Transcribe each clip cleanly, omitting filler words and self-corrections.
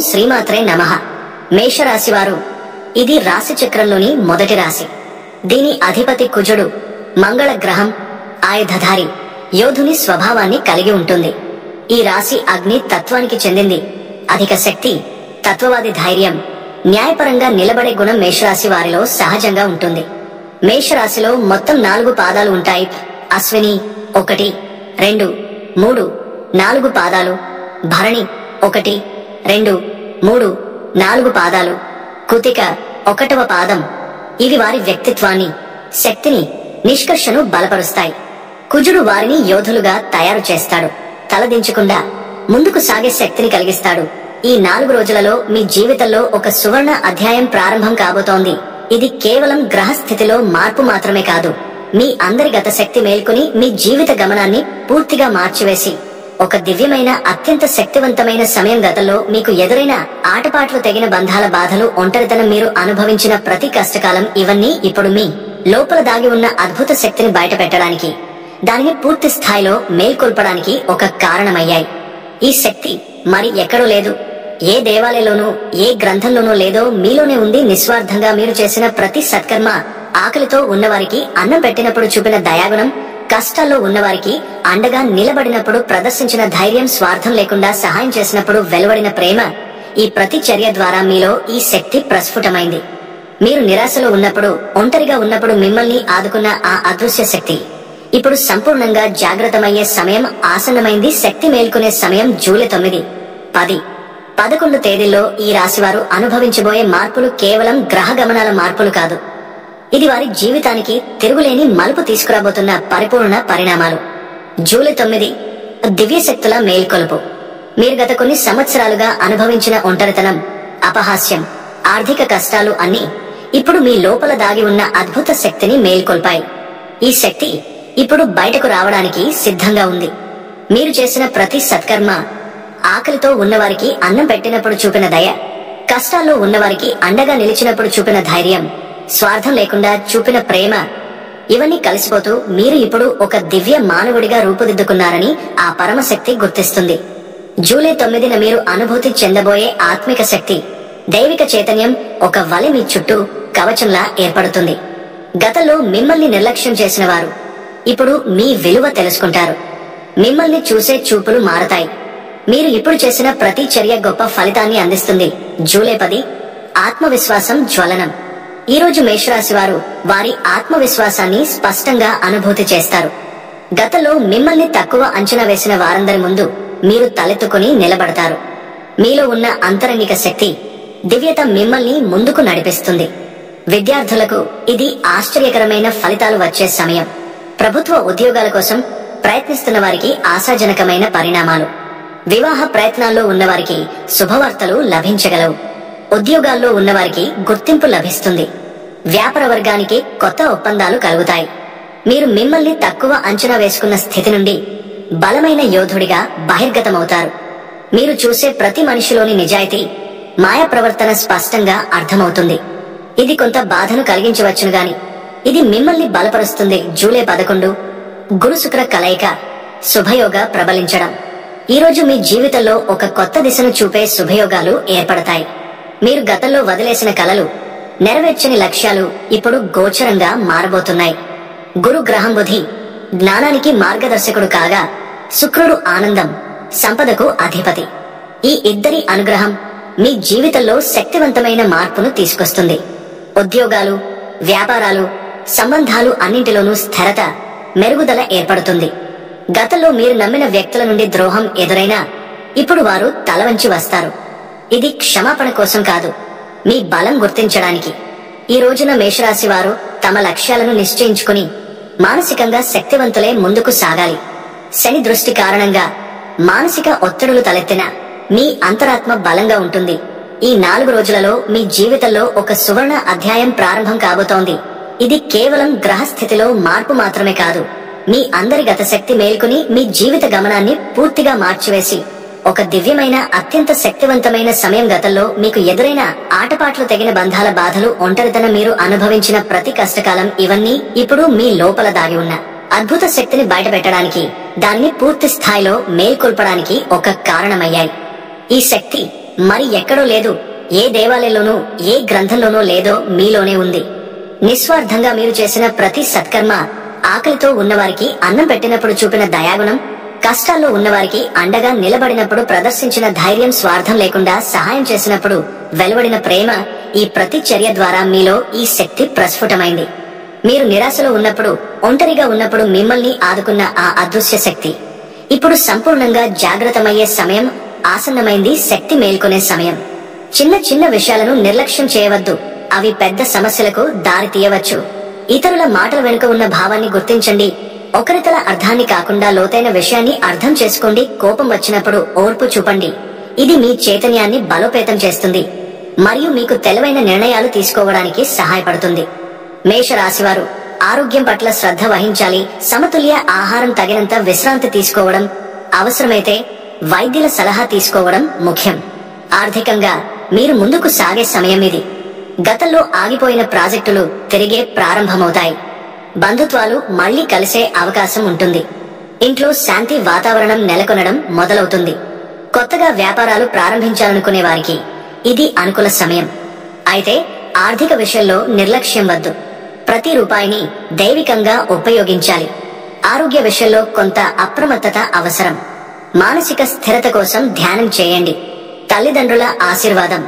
శ్రీమాత్రే నమః. మేషరాశి వారు, ఇది రాశి చక్రంలోని మొదటి రాశి. దీని అధిపతి కుజుడు, మంగళ గ్రహం, ఆయుధధారి, యోధుని స్వభావాన్ని కలిగి ఉంటుంది. ఈ రాశి అగ్ని తత్వానికి చెందింది. అధిక శక్తి, తత్వవాది ధైర్యం, న్యాయపరంగా నిలబడే గుణం మేషరాశి వారిలో సహజంగా ఉంటుంది. మేషరాశిలో మొత్తం 4 పాదాలు ఉంటాయి. అశ్విని 1, 2, 3, 4 పాదాలు, భరణి 1, 2, 3, 4 పాదాలు, కృతిక 1వ పాదం. ఇవి వారి వ్యక్తిత్వాన్ని, శక్తిని, నిష్కర్షను బలపరుస్తాయి. కుజుడు వారిని యోధులుగా తయారు చేస్తాడు. తలదించకుండా ముందుకు సాగే శక్తిని కలిగిస్తాడు. ఈ 4 రోజులలో మీ జీవితంలో ఒక సువర్ణ అధ్యాయం ప్రారంభం కాబోతోంది. ఇది కేవలం గ్రహస్థితిలో మార్పు మాత్రమే కాదు, మీ అందరి గత శక్తి మేల్కొని మీ జీవిత గమనాన్ని పూర్తిగా మార్చివేసి ఒక దివ్యమైన, అత్యంత శక్తివంతమైన సమయం. గతంలో మీకు ఎదురైన ఆటపాట్లు, తెగిన బంధాల బాధలు, ఒంటరితనం, మీరు అనుభవించిన ప్రతి కష్టకాలం, ఇవన్నీ ఇప్పుడు మీ లోపల దాగి ఉన్న అద్భుత శక్తిని బయటపెట్టడానికి, దానిని పూర్తి స్థాయిలో మేల్కొల్పడానికి ఒక కారణమయ్యాయి. ఈ శక్తి మరి ఎక్కడో లేదు, ఏ దేవాలయంలోనూ, ఏ గ్రంథంలోనూ లేదో, మీలోనే ఉంది. నిస్వార్థంగా మీరు చేసిన ప్రతి సత్కర్మ, ఆకలితో ఉన్నవారికి అన్నం పెట్టినప్పుడు చూపిన దయాగుణం, కష్టాల్లో ఉన్నవారికి అండగా నిలబడినప్పుడు ప్రదర్శించిన ధైర్యం, స్వార్థం లేకుండా సహాయం చేసినప్పుడు వెలువడిన ప్రేమ, ఈ ప్రతి చర్య ద్వారా మీలో ఈ శక్తి ప్రస్ఫుటమైంది. మీరు నిరాశలో ఉన్నప్పుడు, ఒంటరిగా ఉన్నప్పుడు మిమ్మల్ని ఆదుకున్న ఆ అదృశ్య శక్తి ఇప్పుడు సంపూర్ణంగా జాగ్రత్తమయ్యే సమయం ఆసన్నమైంది. శక్తి మేల్కొనే సమయం జూలై 9, 10, 11 తేదీల్లో ఈ రాశివారు అనుభవించబోయే మార్పులు కేవలం గ్రహ గమనాల మార్పులు కాదు, ఇది వారి జీవితానికి తిరుగులేని మలుపు తీసుకురాబోతున్న పరిపూర్ణ పరిణామాలు. జూలై 9, దివ్యశక్తుల మేల్కొలుపు. మీరు గత కొన్ని సంవత్సరాలుగా అనుభవించిన ఒంటరితనం, అపహాస్యం, ఆర్థిక కష్టాలు అన్నీ ఇప్పుడు మీ లోపల దాగి ఉన్న అద్భుత శక్తిని మేల్కొల్పాయి. ఈ శక్తి ఇప్పుడు బయటకు రావడానికి సిద్ధంగా ఉంది. మీరు చేసిన ప్రతి సత్కర్మ, ఆకలితో ఉన్నవారికి అన్నం పెట్టినప్పుడు చూపిన దయ, కష్టాల్లో ఉన్నవారికి అండగా నిలిచినప్పుడు చూపిన ధైర్యం, స్వార్థం లేకుండా చూపిన ప్రేమ, ఇవన్నీ కలిసిపోతూ మీరు ఇప్పుడు ఒక దివ్య మానవుడిగా రూపుదిద్దుకున్నారని ఆ పరమశక్తి గుర్తిస్తుంది. జూలై 9న మీరు అనుభూతి చెందబోయే ఆత్మిక శక్తి, దైవిక చైతన్యం ఒక వలె మీ చుట్టూ కవచంలా ఏర్పడుతుంది. గతంలో మిమ్మల్ని నిర్లక్ష్యం చేసిన వారు ఇప్పుడు మీ విలువ తెలుసుకుంటారు. మిమ్మల్ని చూసే చూపులు మారతాయి. మీరు ఇప్పుడు చేసిన ప్రతి చర్య గొప్ప ఫలితాన్ని అందిస్తుంది. జూలై 10, ఆత్మవిశ్వాసం జ్వలనం. ఈ రోజు మేషరాశి వారు వారి ఆత్మవిశ్వాసాన్ని స్పష్టంగా అనుభూతి చేస్తారు. గతంలో మిమ్మల్ని తక్కువ అంచనా వేసిన వారందరి ముందు మీరు తలెత్తుకుని నిలబడతారు. మీలో ఉన్న అంతరంగిక శక్తి, దివ్యత మిమ్మల్ని ముందుకు నడిపిస్తుంది. విద్యార్థులకు ఇది ఆశ్చర్యకరమైన ఫలితాలు వచ్చే సమయం. ప్రభుత్వ ఉద్యోగాల కోసం ప్రయత్నిస్తున్న వారికి ఆశాజనకమైన పరిణామాలు. వివాహ ప్రయత్నాల్లో ఉన్నవారికి శుభవార్తలు లభించగలవు. ఉద్యోగాల్లో ఉన్నవారికి గుర్తింపు లభిస్తుంది. వ్యాపార వర్గానికి కొత్త ఒప్పందాలు కలుగుతాయి. మీరు మిమ్మల్ని తక్కువ అంచనా వేసుకున్న స్థితి నుండి బలమైన యోధుడిగా బహిర్గతమవుతారు. మీరు చూసే ప్రతి మనిషిలోని నిజాయితీ, మాయా ప్రవర్తన స్పష్టంగా అర్థమవుతుంది. ఇది కొంత బాధను కలిగించవచ్చును గాని ఇది మిమ్మల్ని బలపరుస్తుంది. జూలై 11, గురు శుక్ర కలయిక, శుభయోగ ప్రబలించడం. ఈ రోజు మీ జీవితంలో ఒక కొత్త దిశను చూపే శుభయోగాలు ఏర్పడతాయి. మీరు గతంలో వదిలేసిన కలలు, నెరవేర్చని లక్ష్యాలు ఇప్పుడు గోచరంగా మారబోతున్నాయి. గురు గ్రహం బుధి జ్ఞానానికి మార్గదర్శకుడు కాగా, శుక్రుడు ఆనందం, సంపదకు అధిపతి. ఈ ఇద్దరి అనుగ్రహం మీ జీవితంలో శక్తివంతమైన మార్పును తీసుకొస్తుంది. ఉద్యోగాలు, వ్యాపారాలు, సంబంధాలు అన్నింటిలోనూ స్థిరత, మెరుగుదల ఏర్పడుతుంది. గతంలో మీరు నమ్మిన వ్యక్తుల నుండి ద్రోహం ఎదురైనా ఇప్పుడు వారు తలవంచి వస్తారు. ఇది క్షమాపణ కోసం కాదు, మీ బలం గుర్తించడానికి. ఈ రోజున మేషరాశి వారు తమ లక్ష్యాలను నిశ్చయించుకుని మానసికంగా శక్తివంతులే ముందుకు సాగాలి. శని దృష్టి కారణంగా మానసిక ఒత్తిడులు తలెత్తిన మీ అంతరాత్మ బలంగా ఉంటుంది. ఈ 4 రోజులలో మీ జీవితంలో ఒక సువర్ణ అధ్యాయం ప్రారంభం కాబోతోంది. ఇది కేవలం గ్రహస్థితిలో మార్పు మాత్రమే కాదు, మీ అందరి గత శక్తి మేల్కొని మీ జీవిత గమనాన్ని పూర్తిగా మార్చివేసి ఒక దివ్యమైన, అత్యంత శక్తివంతమైన సమయం. గతంలో మీకు ఎదురైన ఆటపాట్లు, తెగిన బంధాల బాధలు, ఒంటరితనం, మీరు అనుభవించిన ప్రతి కష్టకాలం, ఇవన్నీ ఇప్పుడు మీ లోపల దాగి ఉన్న అద్భుత శక్తిని బయటపెట్టడానికి, దానిని పూర్తి స్థాయిలో మేల్కొల్పడానికి ఒక కారణమయ్యాయి. ఈ శక్తి మరి ఎక్కడో లేదు, ఏ దేవాలయంలోనూ ఏ గ్రంథంలోనూ లేదో మీలోనే ఉంది. నిస్వార్థంగా మీరు చేసిన ప్రతి సత్కర్మ, ఆకలితో ఉన్నవారికి అన్నం పెట్టినప్పుడు చూపిన దయాగుణం, కష్టాల్లో ఉన్నవారికి అండగా నిలబడినప్పుడు ప్రదర్శించిన ధైర్యం, స్వార్థం లేకుండా సహాయం చేసినప్పుడు వెలువడిన ప్రేమ, ఈ ప్రతి చర్య ద్వారా మీలో ఈ శక్తి ప్రస్ఫుటమైంది. మీరు నిరాశలో ఉన్నప్పుడు, ఒంటరిగా ఉన్నప్పుడు మిమ్మల్ని ఆదుకున్న ఆ అదృశ్య శక్తి ఇప్పుడు సంపూర్ణంగా జాగ్రత్తమయ్యే సమయం ఆసన్నమైంది. శక్తి మేల్కొనే సమయం. చిన్న చిన్న విషయాలను నిర్లక్ష్యం చేయవద్దు, అవి పెద్ద సమస్యలకు దారి తీయవచ్చు. ఇతరుల మాటల వెనుక ఉన్న భావాన్ని గుర్తించండి. ఒకరితల అర్థాన్ని కాకుండా లోతైన విషయాన్ని అర్థం చేసుకోండి. కోపం వచ్చినప్పుడు ఓర్పు చూపండి. ఇది మీ చైతన్యాన్ని బలోపేతం చేస్తుంది మరియు మీకు తెలివైన నిర్ణయాలు తీసుకోవడానికి సహాయపడుతుంది. మేషరాశివారు ఆరోగ్యం పట్ల శ్రద్ధ వహించాలి. సమతుల్య ఆహారం, తగినంత విశ్రాంతి తీసుకోవడం, అవసరమైతే వైద్యుల సలహా తీసుకోవడం ముఖ్యం. ఆర్థికంగా మీరు ముందుకు సాగే సమయం ఇది. గతంలో ఆగిపోయిన ప్రాజెక్టులు తిరిగే ప్రారంభమవుతాయి. బంధుత్వాలు మళ్లీ కలిసే అవకాశం ఉంటుంది. ఇంట్లో శాంతి వాతావరణం నెలకొనడం మొదలవుతుంది. కొత్తగా వ్యాపారాలు ప్రారంభించాలనుకునే వారికి ఇది అనుకూల సమయం. అయితే ఆర్థిక విషయంలో నిర్లక్ష్యం వద్దు. ప్రతి రూపాయిని దైవికంగా ఉపయోగించాలి. ఆరోగ్య విషయంలో కొంత అప్రమత్తత అవసరం. మానసిక స్థిరత కోసం ధ్యానం చేయండి. తల్లిదండ్రుల ఆశీర్వాదం,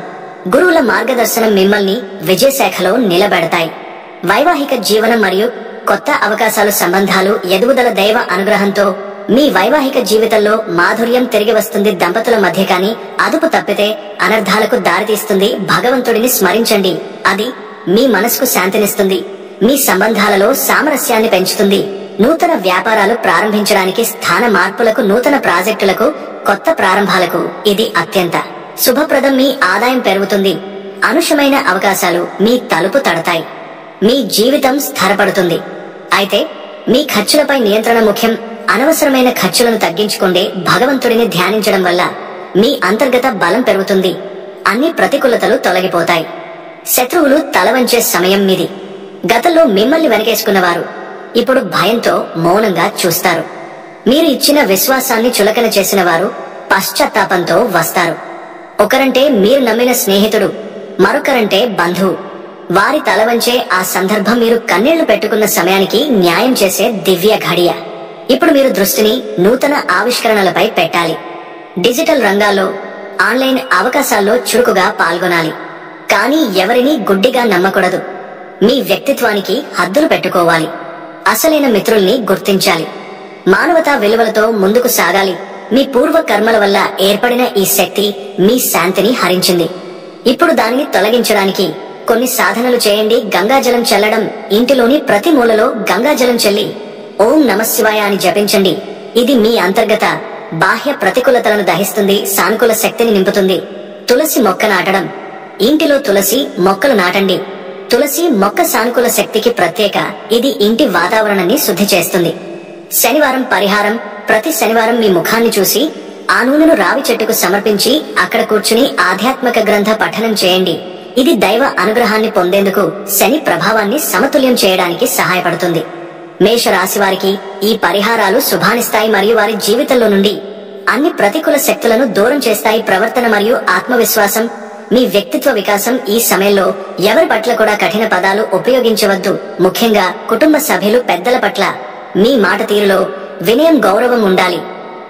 గురువుల మార్గదర్శనం మిమ్మల్ని విజయశాఖలో నిలబెడతాయి. వైవాహిక జీవనం మరియు కొత్త అవకాశాలు, సంబంధాలు ఎదుగుదల దైవ అనుగ్రహంతో మీ వైవాహిక జీవితంలో మాధుర్యం తిరిగి వస్తుంది. దంపతుల మధ్య కాని అదుపు తప్పితే అనర్థాలకు దారితీస్తుంది. భగవంతుడిని స్మరించండి, అది మీ మనసుకు శాంతినిస్తుంది. మీ సంబంధాలలో సామరస్యాన్ని పెంచుతుంది. నూతన వ్యాపారాలు ప్రారంభించడానికి, స్థాన మార్పులకు, నూతన ప్రాజెక్టులకు, కొత్త ప్రారంభాలకు ఇది అత్యంత శుభప్రదం. మీ ఆదాయం పెరుగుతుంది. అనుషమైన అవకాశాలు మీ తలుపు తడతాయి. మీ జీవితం స్థిరపడుతుంది. అయితే మీ ఖర్చులపై నియంత్రణ ముఖ్యం. అనవసరమైన ఖర్చులను తగ్గించుకోండి. భగవంతుడిని ధ్యానించడం వల్ల మీ అంతర్గత బలం పెరుగుతుంది. అన్ని ప్రతికూలతలు తొలగిపోతాయి. శత్రువులు తలవంచే సమయం మీది. గతంలో మిమ్మల్ని వెనకేసుకున్నవారు ఇప్పుడు భయంతో మౌనంగా చూస్తారు. మీరు ఇచ్చిన విశ్వాసాన్ని చులకన చేసిన వారు పశ్చాత్తాపంతో వస్తారు. ఒకరంటే మీరు నమ్మిన స్నేహితుడు, మరొకరంటే బంధువు. వారి తలవంచే ఆ సందర్భం మీరు కన్నీళ్లు పెట్టుకున్న సమయానికి న్యాయం చేసే దివ్య ఘడియ. ఇప్పుడు మీరు దృష్టిని నూతన ఆవిష్కరణలపై పెట్టాలి. డిజిటల్ రంగాల్లో, ఆన్లైన్ అవకాశాల్లో చురుకుగా పాల్గొనాలి. కానీ ఎవరిని గుడ్డిగా నమ్మకూడదు. మీ వ్యక్తిత్వానికి హద్దులు పెట్టుకోవాలి. అసలైన మిత్రుల్ని గుర్తించాలి. మానవతా విలువలతో ముందుకు సాగాలి. మీ పూర్వ కర్మల వల్ల ఏర్పడిన ఈ శక్తి మీ శాంతిని హరించింది. ఇప్పుడు దానిని తొలగించడానికి కొన్ని సాధనలు చేయండి. గంగాజలం చల్లడం. ఇంటిలోని ప్రతి మూలలో గంగాజలం చల్లి ఓం నమఃశివాయ అని జపించండి. ఇది మీ అంతర్గత, బాహ్య ప్రతికూలతలను దహిస్తుంది, సానుకూల శక్తిని నింపుతుంది. తులసి మొక్క నాటడం. ఇంటిలో తులసి మొక్కలు నాటండి. తులసి మొక్క సానుకూల శక్తికి ప్రత్యేక. ఇది ఇంటి వాతావరణాన్ని శుద్ధి చేస్తుంది. శనివారం పరిహారం. ప్రతి శనివారం మీ ముఖాన్ని చూసి ఆ నూనెను రావి చెట్టుకు సమర్పించి అక్కడ కూర్చుని ఆధ్యాత్మిక గ్రంథ పఠనం చేయండి. ఇది దైవ అనుగ్రహాన్ని పొందేందుకు, శని ప్రభావాన్ని సమతుల్యం చేయడానికి సహాయపడుతుంది. మేషరాశి వారికి ఈ పరిహారాలు శుభానిస్తాయి మరియు వారి జీవితంలో నుండి అన్ని ప్రతికూల శక్తులను దూరం చేస్తాయి. ప్రవర్తన మరియు ఆత్మవిశ్వాసం. మీ వ్యక్తిత్వ వికాసం. ఈ సమయంలో ఎవరి పట్ల కూడా కఠిన పదాలు ఉపయోగించవద్దు. ముఖ్యంగా కుటుంబ సభ్యులు, పెద్దల పట్ల మీ మాట తీరులో వినయం, గౌరవం ఉండాలి.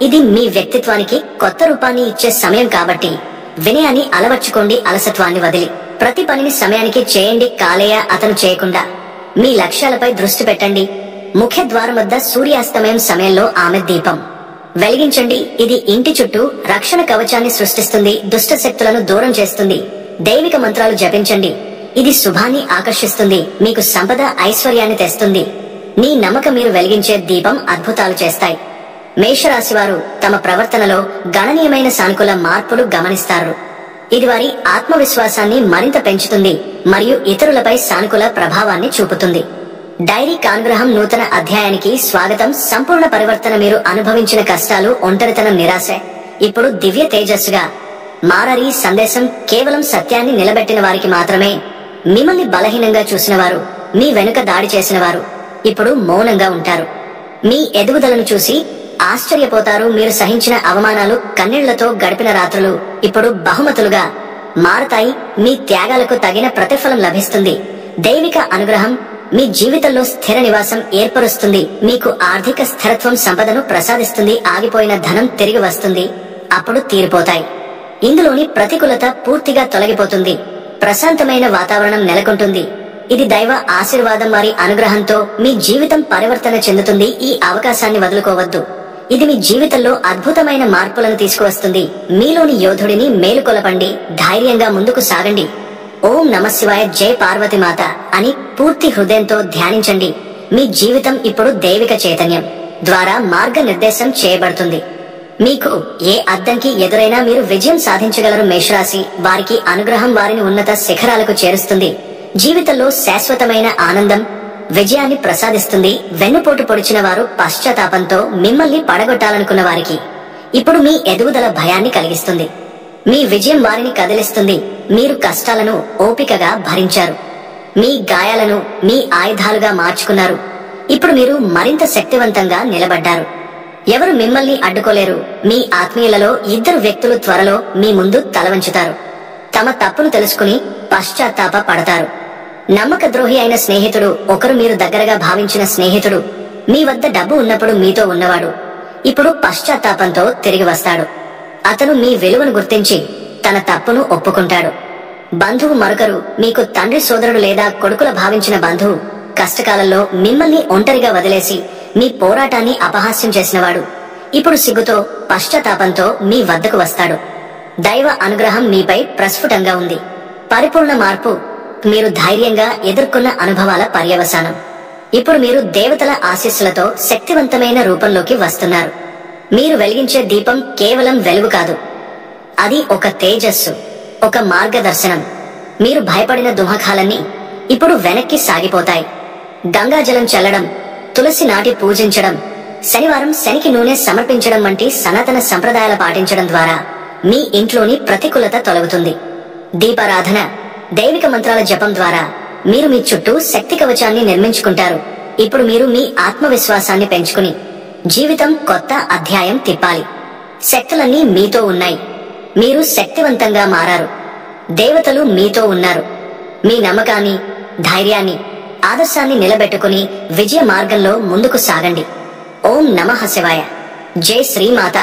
ఇది మీ వ్యక్తిత్వానికి కొత్త రూపాన్ని ఇచ్చే సమయం కాబట్టి వినయాన్ని అలవర్చుకోండి. అలసత్వాన్ని వదిలి ప్రతి పనిని సమయానికి చేయండి. కాలేయ అతను చేయకుండా మీ లక్ష్యాలపై దృష్టి పెట్టండి. ముఖ్య ద్వారం వద్ద సూర్యాస్తమయం సమయంలో ఆమె దీపం వెలిగించండి. ఇది ఇంటి చుట్టూ రక్షణ కవచాన్ని సృష్టిస్తుంది, దుష్ట శక్తులను దూరం చేస్తుంది. దైవిక మంత్రాలు జపించండి. ఇది శుభాన్ని ఆకర్షిస్తుంది, మీకు సంపద, ఐశ్వర్యాన్ని తెస్తుంది. మీ నమ్మకం. మీరు వెలిగించే దీపం అద్భుతాలు చేస్తాయి. మేషరాశి వారు తమ ప్రవర్తనలో గణనీయమైన సానుకూల మార్పులు గమనిస్తారు. ఇది వారి ఆత్మవిశ్వాసాన్ని మరింత పెంచుతుంది మరియు ఇతరులపై సానుకూల ప్రభావాన్ని చూపుతుంది. డైరీ కానుగ్రహం. నూతన అధ్యాయానికి స్వాగతం. సంపూర్ణ పరివర్తన. మీరు అనుభవించిన కష్టాలు, ఒంటరితనం, నిరాశ ఇప్పుడు దివ్య తేజస్సుగా మారారి. సందేశం కేవలం సత్యాన్ని నిలబెట్టిన వారికి మాత్రమే. మిమ్మల్ని బలహీనంగా చూసిన వారు, మీ వెనుక దాడి చేసిన వారు ఇప్పుడు మౌనంగా ఉంటారు. మీ ఎదుగుదలను చూసి ఆశ్చర్యపోతారు. మీరు సహించిన అవమానాలు, కన్నీళ్లతో గడిపిన రాత్రులు ఇప్పుడు బహుమతులుగా మారతాయి. మీ త్యాగాలకు తగిన ప్రతిఫలం లభిస్తుంది. దైవిక అనుగ్రహం మీ జీవితంలో స్థిర నివాసం ఏర్పరుస్తుంది. మీకు ఆర్థిక స్థిరత్వం, సంపదను ప్రసాదిస్తుంది. ఆగిపోయిన ధనం తిరిగి వస్తుంది. అప్పుడు తీరిపోతాయి. ఇందులోని ప్రతికూలత పూర్తిగా తొలగిపోతుంది. ప్రశాంతమైన వాతావరణం నెలకొంటుంది. ఇది దైవ ఆశీర్వాదం. వారి అనుగ్రహంతో మీ జీవితం పరివర్తన చెందుతుంది. ఈ అవకాశాన్ని వదులుకోవద్దు. ఇది మీ జీవితంలో అద్భుతమైన మార్పులను తీసుకువస్తుంది. మీలోని యోధుడిని మేలుకొలపండి. ధైర్యంగా ముందుకు సాగండి. ఓం నమఃశివాయ, జై పార్వతీమాత అని పూర్తి హృదయంతో ధ్యానించండి. మీ జీవితం ఇప్పుడు దైవిక చైతన్యం ద్వారా మార్గనిర్దేశం చేయబడుతుంది. మీకు ఏ అడ్డంకి ఎదురైనా మీరు విజయం సాధించగలరు. మేషరాశి వారికి అనుగ్రహం వారిని ఉన్నత శిఖరాలకు చేరుస్తుంది. జీవితంలో శాశ్వతమైన ఆనందం, విజయాన్ని ప్రసాదిస్తుంది. వెన్నుపోటు పొడిచిన వారు పశ్చాత్తాపంతో మిమ్మల్ని పడగొట్టాలనుకున్న వారికి ఇప్పుడు మీ ఎదుగుదల భయాన్ని కలిగిస్తుంది. మీ విజయం వారిని కదిలిస్తుంది. మీరు కష్టాలను ఓపికగా భరించారు. మీ గాయాలను మీ ఆయుధాలుగా మార్చుకున్నారు. ఇప్పుడు మీరు మరింత శక్తివంతంగా నిలబడ్డారు. ఎవరు మిమ్మల్ని అడ్డుకోలేరు. మీ ఆత్మీయులలో 2 వ్యక్తులు త్వరలో మీ ముందు తలవంచుతారు. తమ తప్పును తెలుసుకుని పశ్చాత్తాప పడతారు. నమ్మక ద్రోహి అయిన స్నేహితుడు ఒకరు, మీరు దగ్గరగా భావించిన స్నేహితుడు, మీ వద్ద డబ్బు ఉన్నప్పుడు మీతో ఉన్నవాడు, ఇప్పుడు పశ్చాత్తాపంతో తిరిగి వస్తాడు. అతను మీ విలువను గుర్తించి తన తప్పును ఒప్పుకుంటాడు. బంధువు మరొకరు, మీకు తండ్రి సోదరుడు లేదా కొడుకుల భావించిన బంధువు, కష్టకాలంలో మిమ్మల్ని ఒంటరిగా వదిలేసి మీ పోరాటాన్ని అపహాస్యం చేసినవాడు, ఇప్పుడు సిగ్గుతో పశ్చాత్తాపంతో మీ వద్దకు వస్తాడు. దైవ అనుగ్రహం మీపై ప్రస్ఫుటంగా ఉంది. పరిపూర్ణ మార్పు మీరు ధైర్యంగా ఎదుర్కొన్న అనుభవాల పర్యవసానం. ఇప్పుడు మీరు దేవతల ఆశీస్సులతో శక్తివంతమైన రూపంలోకి వస్తున్నారు. మీరు వెలిగించే దీపం కేవలం వెలుగు కాదు, అది ఒక తేజస్సు, ఒక మార్గదర్శనం. మీరు భయపడిన దుమఖాలన్నీ ఇప్పుడు వెనక్కి సాగిపోతాయి. గంగాజలం చల్లడం, తులసి నాటి పూజించడం, శనివారం శనికి నూనె సమర్పించడం వంటి సనాతన సంప్రదాయాలు పాటించడం ద్వారా మీ ఇంట్లోని ప్రతికూలత తొలగుతుంది. దీపారాధన, దైవిక మంత్రాల జపం ద్వారా మీరు మీ చుట్టూ శక్తి కవచాన్ని నిర్మించుకుంటారు. ఇప్పుడు మీరు మీ ఆత్మవిశ్వాసాన్ని పెంచుకుని జీవితం కొత్త అధ్యాయం తిప్పాలి. శక్తులన్నీ మీతో ఉన్నాయి. మీరు శక్తివంతంగా మారారు. దేవతలు మీతో ఉన్నారు. మీ నమ్మకాన్ని, ధైర్యాన్ని, ఆదర్శాన్ని నిలబెట్టుకుని విజయ మార్గంలో ముందుకు సాగండి. ఓం నమః శివాయ. జై శ్రీమాత.